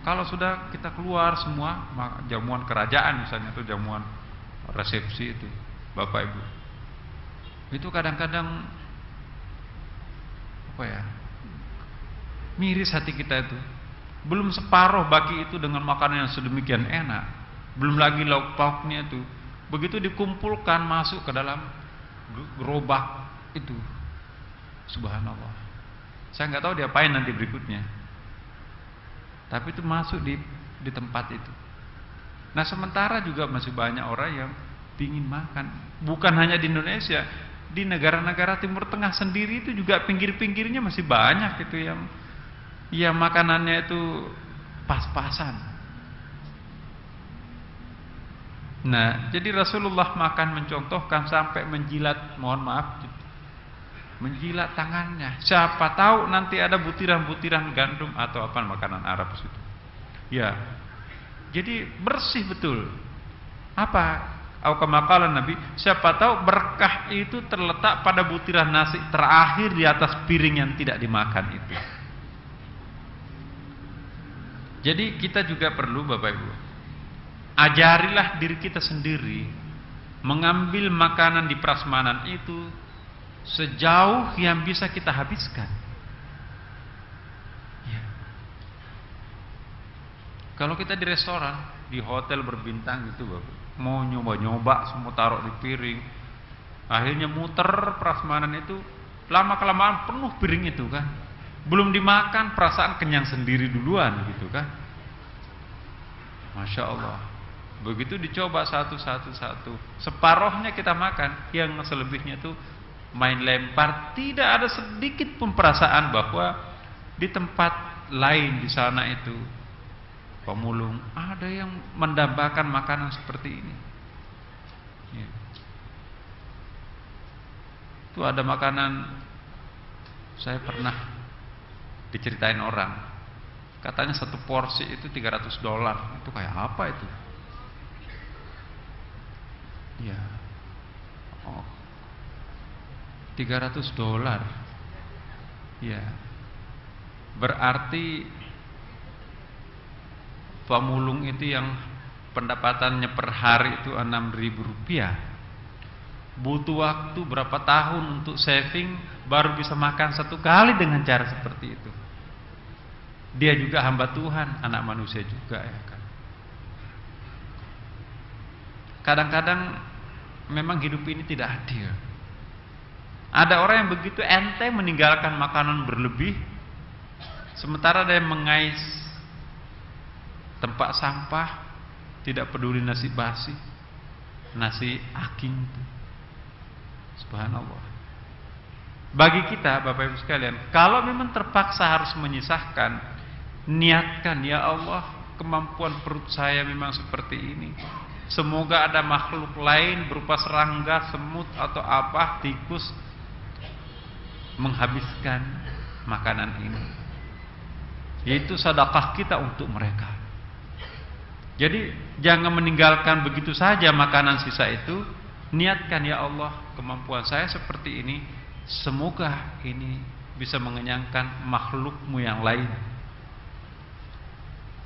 Kalau sudah kita keluar semua, jamuan kerajaan misalnya itu jamuan resepsi itu, Bapak Ibu, itu kadang-kadang apa ya, miris hati kita itu. Belum separuh bagi itu dengan makanan yang sedemikian enak, belum lagi lauk pauknya itu. Begitu dikumpulkan masuk ke dalam gerobak itu, subhanallah. Saya nggak tahu diapain nanti berikutnya. Tapi itu masuk di tempat itu. Nah sementara juga masih banyak orang yang ingin makan. Bukan hanya di Indonesia, di negara-negara Timur Tengah sendiri itu juga pinggir-pinggirnya masih banyak itu yang makanannya itu pas-pasan. Nah jadi Rasulullah makan mencontohkan sampai menjilat, mohon maaf, menjilat tangannya. Siapa tahu nanti ada butiran-butiran gandum atau apa makanan Arab situ. Ya. Jadi bersih betul. Apa? Makanan Nabi, siapa tahu berkah itu terletak pada butiran nasi terakhir di atas piring yang tidak dimakan itu. Jadi kita juga perlu Bapak Ibu, ajarilah diri kita sendiri mengambil makanan di prasmanan itu sejauh yang bisa kita habiskan. Ya. Kalau kita di restoran, di hotel berbintang gitu, mau nyoba-nyoba semua taruh di piring, akhirnya muter prasmanan itu, lama kelamaan penuh piring itu kan. Belum dimakan, perasaan kenyang sendiri duluan gitu kan. Masya Allah. Begitu dicoba satu-satu, separohnya kita makan, yang selebihnya itu main lempar. Tidak ada sedikit pun perasaan bahwa di tempat lain di sana itu pemulung ada yang mendambakan makanan seperti ini. Ya. Itu ada makanan, saya pernah diceritain orang, katanya satu porsi itu $300. Itu kayak apa itu? Ya. Oh. $300. Ya. Berarti pemulung itu yang pendapatannya per hari itu Rp6.000. Butuh waktu berapa tahun untuk saving baru bisa makan satu kali dengan cara seperti itu. Dia juga hamba Tuhan, anak manusia juga ya kan. Kadang-kadang memang hidup ini tidak adil. Ada orang yang begitu enteng meninggalkan makanan berlebih, sementara ada yang mengais tempat sampah, tidak peduli nasi basi, nasi aking. Subhanallah. Bagi kita Bapak Ibu sekalian, kalau memang terpaksa harus menyisahkan, niatkan, ya Allah, kemampuan perut saya memang seperti ini. Semoga ada makhluk lain berupa serangga, semut atau apa, tikus, menghabiskan makanan ini. Yaitu sedekah kita untuk mereka. Jadi jangan meninggalkan begitu saja makanan sisa itu. Niatkan, ya Allah, kemampuan saya seperti ini, semoga ini bisa mengenyangkan makhlukmu yang lain.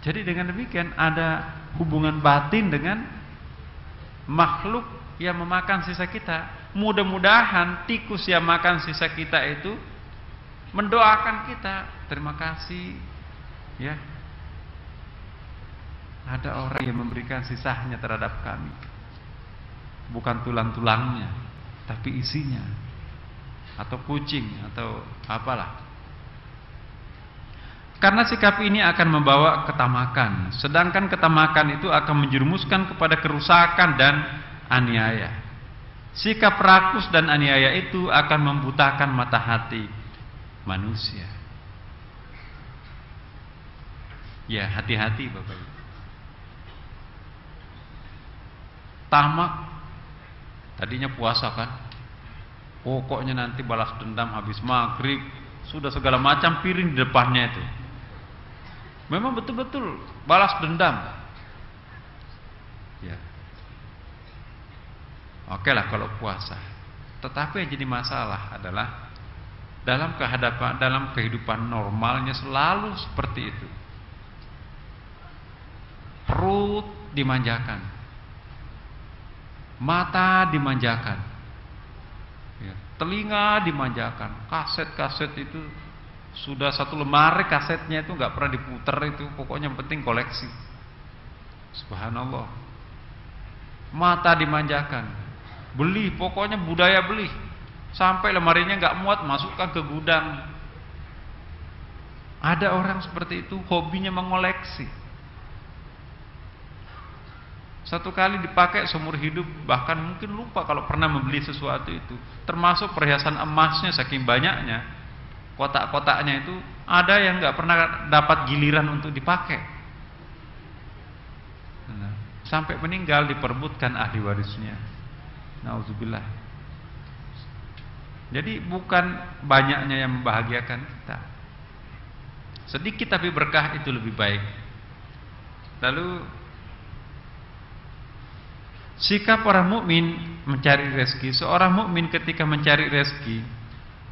Jadi dengan demikian ada hubungan batin dengan makhluk yang memakan sisa kita. Mudah-mudahan tikus yang makan sisa kita itu mendoakan kita, terima kasih ya, ada orang yang memberikan sisanya terhadap kami, bukan tulang-tulangnya tapi isinya, atau kucing atau apalah. Karena sikap ini akan membawa ketamakan, sedangkan ketamakan itu akan menjerumuskan kepada kerusakan dan aniaya. Sikap rakus dan aniaya itu akan membutakan mata hati manusia. Ya, hati-hati Bapak Ibu. Tamak, tadinya puasa kan, pokoknya nanti balas dendam habis maghrib, sudah segala macam piring di depannya itu. Memang betul-betul balas dendam. Ya. Oke lah kalau puasa. Tetapi yang jadi masalah adalah dalam kehidupan normalnya selalu seperti itu. perut dimanjakan, mata dimanjakan, ya, telinga dimanjakan. Kaset-kaset itu sudah satu lemari kasetnya itu nggak pernah diputer itu, pokoknya yang penting koleksi. Subhanallah. Mata dimanjakan, beli, pokoknya budaya beli, sampai lemarinya nggak muat masukkan ke gudang. Ada orang seperti itu, hobinya mengoleksi. Satu kali dipakai seumur hidup, bahkan mungkin lupa kalau pernah membeli sesuatu itu. Termasuk perhiasan emasnya, saking banyaknya, kotak-kotaknya itu ada yang nggak pernah dapat giliran untuk dipakai. Nah, sampai meninggal diperebutkan ahli warisnya. Nauzubillah. Jadi bukan banyaknya yang membahagiakan kita. Sedikit tapi berkah itu lebih baik. Lalu sikap orang mukmin mencari rezeki. Seorang mukmin ketika mencari rezeki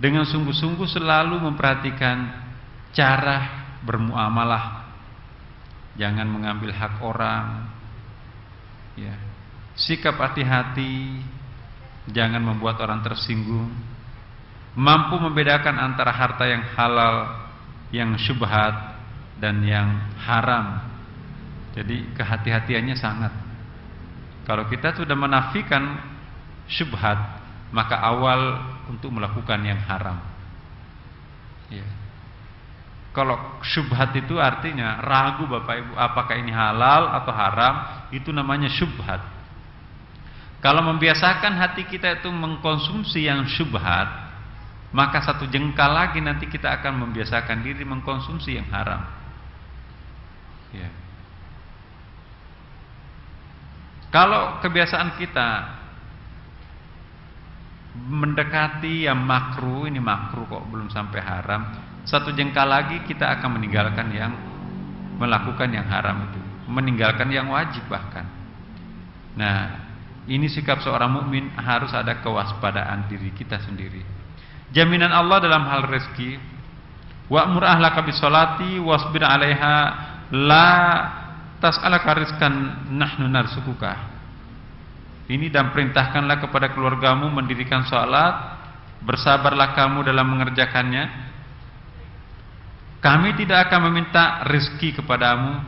dengan sungguh-sungguh selalu memperhatikan cara bermuamalah. Jangan mengambil hak orang. Ya. Sikap hati-hati, jangan membuat orang tersinggung. Mampu membedakan antara harta yang halal, yang syubhat, dan yang haram. Jadi kehati-hatiannya sangat. Kalau kita sudah menafikan syubhat, maka awal untuk melakukan yang haram. Ya. Kalau syubhat itu artinya ragu Bapak Ibu, apakah ini halal atau haram, itu namanya syubhat. Kalau membiasakan hati kita itu mengkonsumsi yang syubhat, maka satu jengkal lagi nanti kita akan membiasakan diri mengkonsumsi yang haram. Ya. Kalau kebiasaan kita mendekati yang makruh, ini makruh kok belum sampai haram, satu jengkal lagi kita akan meninggalkan yang melakukan yang haram itu, meninggalkan yang wajib bahkan. Nah, ini sikap seorang mukmin, harus ada kewaspadaan diri kita sendiri. Jaminan Allah dalam hal rezeki, wa'mur ahlaka bis-sholati wasbir 'alaiha la tas'alaka rizqan nahnu narzuquka. Ini, dan perintahkanlah kepada keluargamu mendirikan salat, bersabarlah kamu dalam mengerjakannya. Kami tidak akan meminta rezeki kepadamu,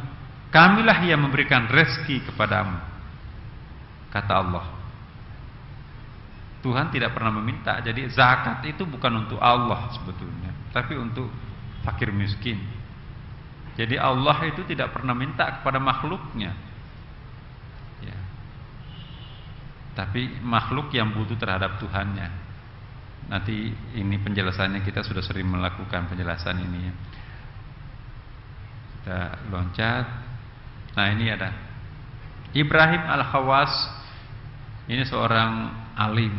kamilah yang memberikan rezeki kepadamu, kata Allah. Tuhan tidak pernah meminta. Jadi zakat itu bukan untuk Allah sebetulnya, tapi untuk fakir miskin. Jadi Allah itu tidak pernah minta kepada makhluknya, ya. Tapi makhluk yang butuh terhadap Tuhannya. Nanti ini penjelasannya, kita sudah sering melakukan penjelasan ini, ya. Kita loncat. Nah, ini ada Ibrahim Al-Khawas. Ini seorang alim.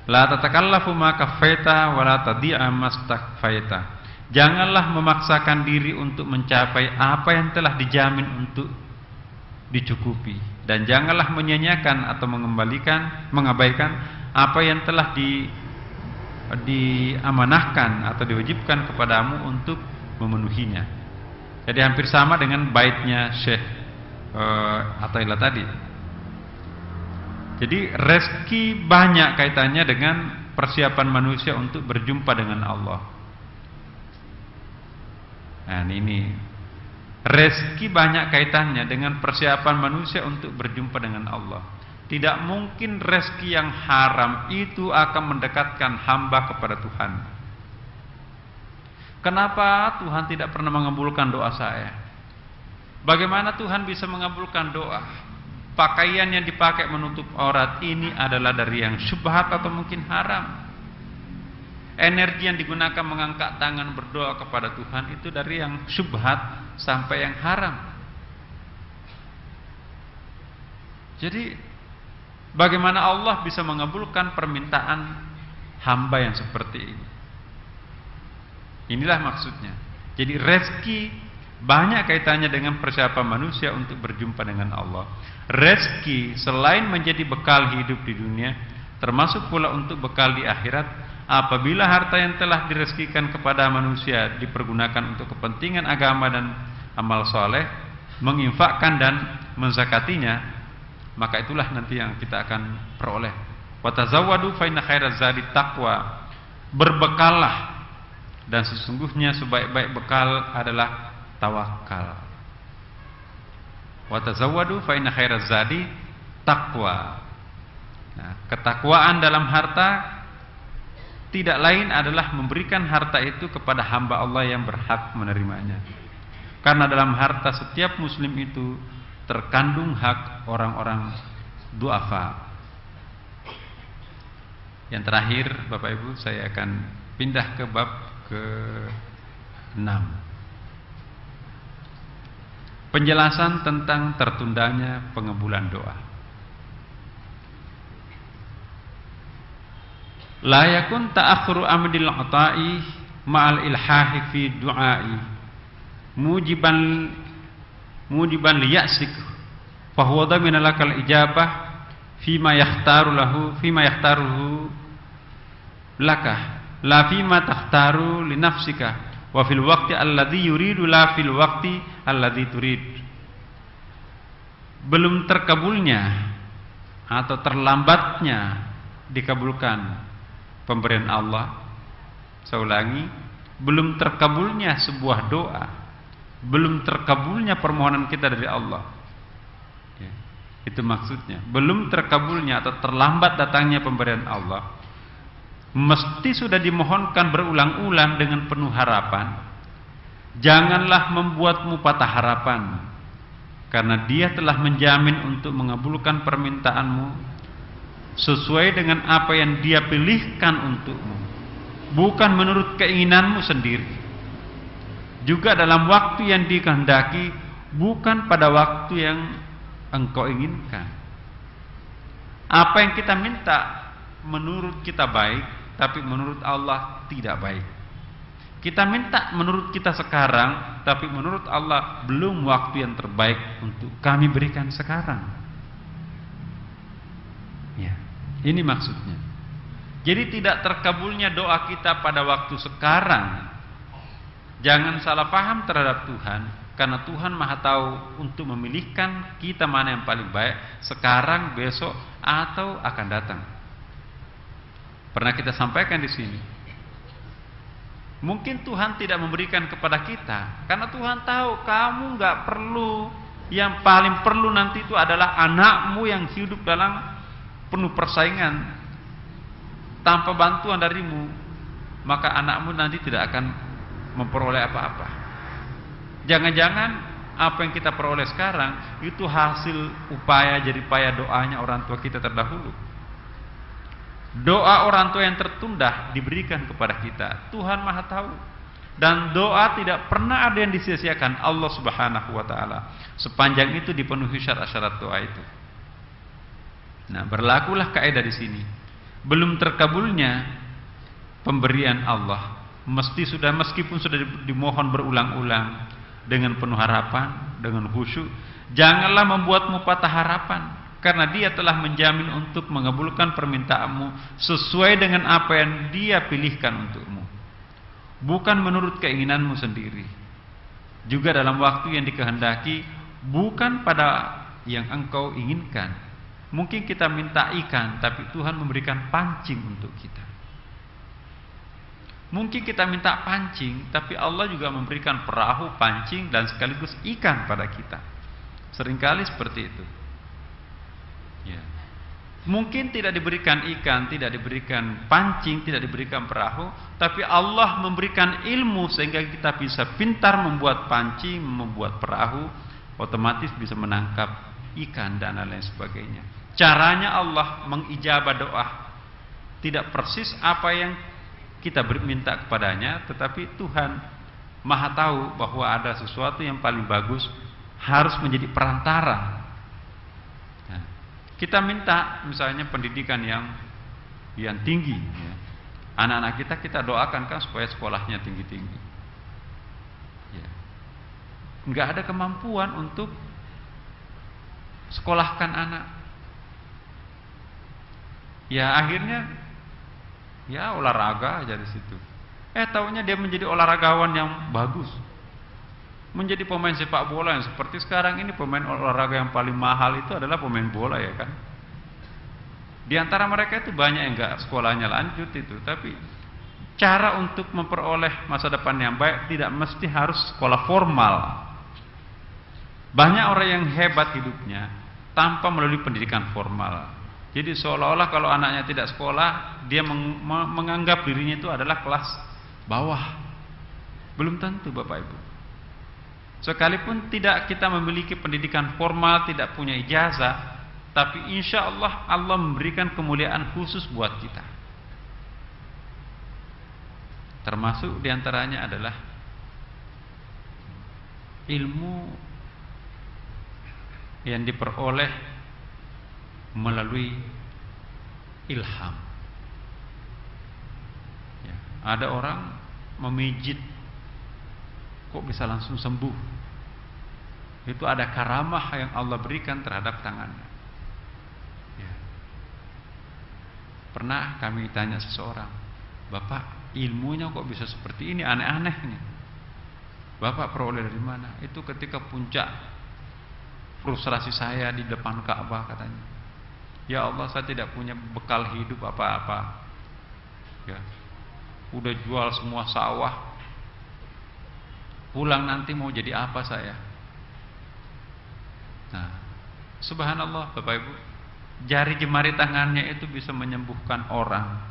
La tatakallafu ma kafaita wa la tadi'a mastakfaita. Janganlah memaksakan diri untuk mencapai apa yang telah dijamin untuk dicukupi, dan janganlah menyanyiakan atau mengabaikan apa yang telah diamanahkan atau diwajibkan kepadamu untuk memenuhinya. Jadi hampir sama dengan baitnya Syekh Athaillah tadi. Jadi rezeki banyak kaitannya dengan persiapan manusia untuk berjumpa dengan Allah. Nah, ini rezeki banyak kaitannya dengan persiapan manusia untuk berjumpa dengan Allah. Tidak mungkin rezeki yang haram itu akan mendekatkan hamba kepada Tuhan. Kenapa Tuhan tidak pernah mengabulkan doa saya? Bagaimana Tuhan bisa mengabulkan doa? Pakaian yang dipakai menutup aurat ini adalah dari yang syubhat atau mungkin haram. Energi yang digunakan mengangkat tangan berdoa kepada Tuhan itu dari yang syubhat sampai yang haram. Jadi bagaimana Allah bisa mengabulkan permintaan hamba yang seperti ini? Inilah maksudnya. Jadi rezeki banyak kaitannya dengan persiapan manusia untuk berjumpa dengan Allah. Rezeki selain menjadi bekal hidup di dunia, termasuk pula untuk bekal di akhirat. Apabila harta yang telah direzekikan kepada manusia dipergunakan untuk kepentingan agama dan amal soleh, menginfakkan dan menzakatinya, maka itulah nanti yang kita akan peroleh. Wa tazawwadu fa inna khairaz zadi taqwa. Berbekallah, dan sesungguhnya sebaik-baik bekal adalah tawakal. Wa tazawwadu fa inna khairaz zadi taqwa. Nah, ketakwaan dalam harta tidak lain adalah memberikan harta itu kepada hamba Allah yang berhak menerimanya. Karena dalam harta setiap muslim itu terkandung hak orang-orang duafa. Yang terakhir, Bapak Ibu, saya akan pindah ke bab ke-6. Penjelasan tentang tertundanya pengabulan doa. La yakun ta'akhuru amdil ata'i ma'al ilhahi fi du'ai mujiban liya'sik fa huwa dhamina lakal ijabah fima yakhtaruhu laka la fima takhtaru li nafsika wa fil waqti alladhi yuridu la fil waqti alladhi turid. Belum terkabulnya atau terlambatnya dikabulkan pemberian Allah. Saya ulangi, belum terkabulnya sebuah doa, belum terkabulnya permohonan kita dari Allah ya, itu maksudnya. Belum terkabulnya atau terlambat datangnya pemberian Allah, mesti sudah dimohonkan berulang-ulang dengan penuh harapan. Janganlah membuatmu patah harapan, karena Dia telah menjamin untuk mengabulkan permintaanmu sesuai dengan apa yang Dia pilihkan untukmu, bukan menurut keinginanmu sendiri, juga dalam waktu yang dikehendaki, bukan pada waktu yang engkau inginkan. Apa yang kita minta menurut kita baik, tapi menurut Allah tidak baik. Kita minta menurut kita sekarang, tapi menurut Allah belum waktu yang terbaik untuk kami berikan sekarang. Ya, ini maksudnya. Jadi tidak terkabulnya doa kita pada waktu sekarang. Jangan salah paham terhadap Tuhan, karena Tuhan Maha tahu untuk memilihkan kita mana yang paling baik, sekarang, besok, atau akan datang. Pernah kita sampaikan di sini. Mungkin Tuhan tidak memberikan kepada kita, karena Tuhan tahu kamu nggak perlu. Yang paling perlu nanti itu adalah anakmu yang hidup dalam penuh persaingan, tanpa bantuan darimu, maka anakmu nanti tidak akan memperoleh apa-apa. Jangan-jangan apa yang kita peroleh sekarang itu hasil upaya jerih payah doanya orang tua kita terdahulu. Doa orang tua yang tertunda diberikan kepada kita. Tuhan Maha tahu. Dan doa tidak pernah ada yang disia-siakan Allah Subhanahu wa taala. Sepanjang itu dipenuhi syarat-syarat doa itu. Nah, berlakulah kaidah di sini. Belum terkabulnya pemberian Allah, meskipun sudah dimohon berulang-ulang dengan penuh harapan, dengan khusyuk, janganlah membuatmu patah harapan, karena Dia telah menjamin untuk mengabulkan permintaanmu sesuai dengan apa yang Dia pilihkan untukmu, bukan menurut keinginanmu sendiri, juga dalam waktu yang dikehendaki, bukan pada yang engkau inginkan. Mungkin kita minta ikan, tapi Tuhan memberikan pancing untuk kita. Mungkin kita minta pancing, tapi Allah juga memberikan perahu, pancing, dan sekaligus ikan pada kita. Seringkali seperti itu ya. Mungkin tidak diberikan ikan, tidak diberikan pancing, tidak diberikan perahu, tapi Allah memberikan ilmu sehingga kita bisa pintar membuat pancing, membuat perahu, otomatis bisa menangkap ikan dan lain sebagainya. Caranya Allah mengijabah doa. Tidak persis apa yang kita minta kepadanya, tetapi Tuhan Maha tahu bahwa ada sesuatu yang paling bagus harus menjadi perantara. Nah, kita minta misalnya pendidikan yang tinggi ya. Anak-anak kita doakan kan supaya sekolahnya tinggi-tinggi ya. Nggak ada kemampuan untuk sekolahkan anak ya, akhirnya ya olahraga aja di situ. Taunya dia menjadi olahragawan yang bagus. menjadi pemain sepak bola yang seperti sekarang ini, pemain olahraga yang paling mahal itu adalah pemain bola, ya kan? Di antara mereka itu banyak yang enggak sekolahnya lanjut itu, tapi cara untuk memperoleh masa depan yang baik tidak mesti harus sekolah formal. Banyak orang yang hebat hidupnya tanpa melalui pendidikan formal. Jadi seolah-olah kalau anaknya tidak sekolah, dia menganggap dirinya itu adalah kelas bawah. Belum tentu, Bapak Ibu. Sekalipun tidak kita memiliki pendidikan formal, tidak punya ijazah, tapi insya Allah Allah memberikan kemuliaan khusus buat kita. Termasuk diantaranya adalah ilmu yang diperoleh melalui ilham. Ya, ada orang memijit kok bisa langsung sembuh. Itu ada karamah yang Allah berikan terhadap tangannya. Ya. Pernah kami tanya seseorang, Bapak, ilmunya kok bisa seperti ini, aneh-aneh nih. Bapak peroleh dari mana? Itu ketika puncak frustrasi saya di depan Ka'bah, katanya. Ya Allah, saya tidak punya bekal hidup apa-apa. Ya. Udah jual semua sawah. Pulang nanti mau jadi apa saya? Nah, subhanallah Bapak Ibu, jari jemari tangannya itu bisa menyembuhkan orang.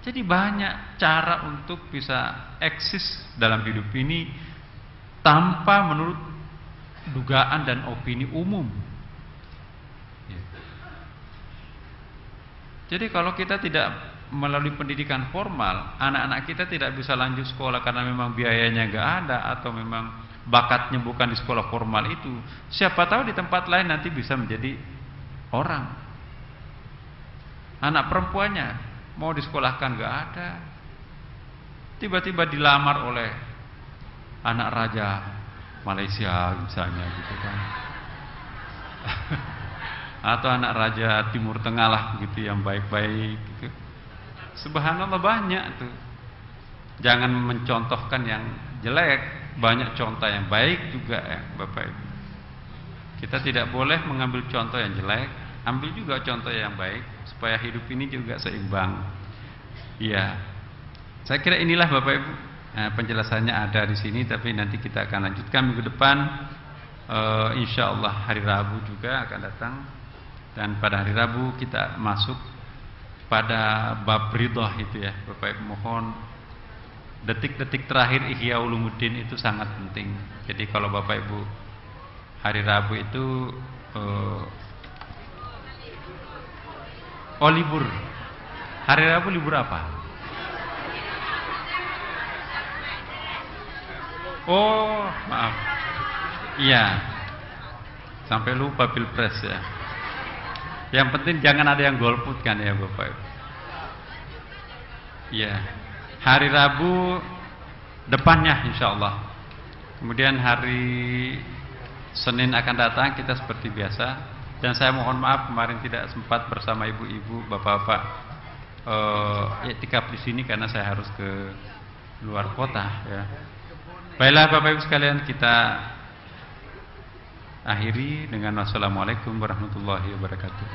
Jadi banyak cara untuk bisa eksis dalam hidup ini tanpa menurut dugaan dan opini umum. Jadi kalau kita tidak melalui pendidikan formal, anak-anak kita tidak bisa lanjut sekolah karena memang biayanya nggak ada atau memang bakatnya bukan di sekolah formal itu. Siapa tahu di tempat lain nanti bisa menjadi orang. Anak perempuannya mau disekolahkan nggak ada, tiba-tiba dilamar oleh anak raja Malaysia misalnya gitu kan. Atau anak raja Timur Tengah lah gitu, yang baik-baik gitu. Subhanallah banyak tuh. Jangan mencontohkan yang jelek, banyak contoh yang baik juga ya Bapak Ibu. Kita tidak boleh mengambil contoh yang jelek, ambil juga contoh yang baik supaya hidup ini juga seimbang. Iya. Saya kira inilah Bapak Ibu, penjelasannya ada di sini, tapi nanti kita akan lanjutkan minggu depan. Insya Allah hari Rabu juga akan datang. Dan pada hari Rabu kita masuk pada bab ridha itu ya Bapak Ibu. Mohon detik-detik terakhir Ihya Ulumuddin itu sangat penting. Jadi kalau Bapak Ibu hari Rabu itu libur. Hari Rabu libur apa? Oh maaf. Iya. Sampai lupa Pilpres ya. Yang penting jangan ada yang golput kan ya Bapak Ibu. Ya, hari Rabu depannya insya Allah. Kemudian hari Senin akan datang kita seperti biasa. Dan saya mohon maaf kemarin tidak sempat bersama ibu-ibu, bapak-bapak iktikaf di sini karena saya harus ke luar kota ya. Baiklah Bapak Ibu sekalian, kita akhiri dengan wassalamualaikum warahmatullahi wabarakatuh.